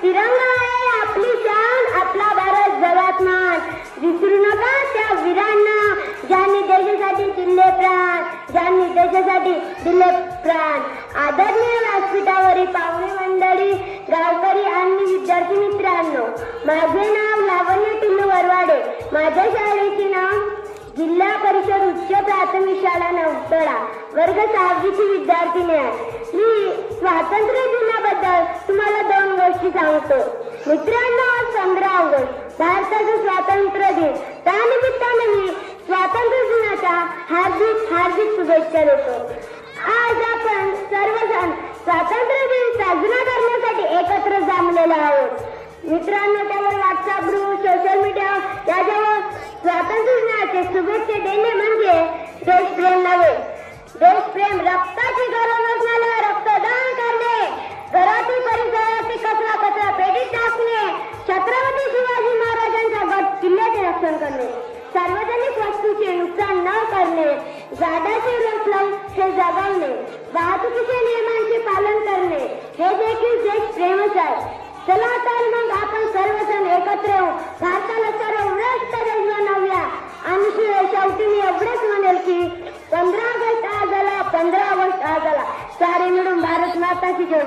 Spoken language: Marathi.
तिरंगा आहे आपली शान, आपला भारत जगात मान. विसरू नका त्या वीरांना, ज्यांनी देशासाठी दिले प्राण, ज्यांनी देशासाठी दिले प्राण. आदरणीय व्यासपीठावरील पाहुणे मंडळी, गावकरी आणि विद्यार्थी मित्रांनो, माझे नाव लावण्य टिल्लू वरवाडे. माझ्या शाळेचे नाव जिल्हा परिषद उच्च प्राथमिक शाळा नवतळा, वर्ग 6वीची विद्यार्थिनी आहे. मी स्वातंत्र्य दिनाबद्दल तुम्हाला 2 गोष्टी सांगतो. मित्रांनो, आज 15 ऑगस्ट भारताचा स्वातंत्र्य दिन. त्यानिमित्ताने मी स्वातंत्र्य दिनाच्या हार्दिक शुभेच्छा देतो. आज आपण सर्वजण स्वातंत्र्य दिन साजरा करण्यासाठी एकत्र जमलेलो आहोत. मित्रांनो, त्यावर व्हॉट्सअप ग्रुप, सोशल मीडिया याच्यावर स्वातंत्र्य दिनाचे शुभेच्छा देणे म्हणजे देशप्रेम नव्हे. देशप्रेम रक्ताची गरज नसणाऱ्या रक्तदान करणे, घरातील परिसरातील कचरा पेटीत टाकणे, छत्रपती शिवाजी महाराजांच्या गड किल्ल्याचे रक्षण करणे, सार्वजनिक वस्तूचे नुकसान न करणे, झाडाचे रोप लावून हे जगवणे, वाहतुकीच्या नियमांचे पालन करणे, हे देखील देशप्रेमच आहे. चला तर मग आपण सर्वजण एकत्र येऊ, भारताला सर्वश्रेष्ठ देश बनवूया. आणि शेवटी मी एवढेच म्हणेल की 15 ऑगस्ट आज आला, 15 ऑगस्ट आज आला. सारे मिळून भारत माताची जय.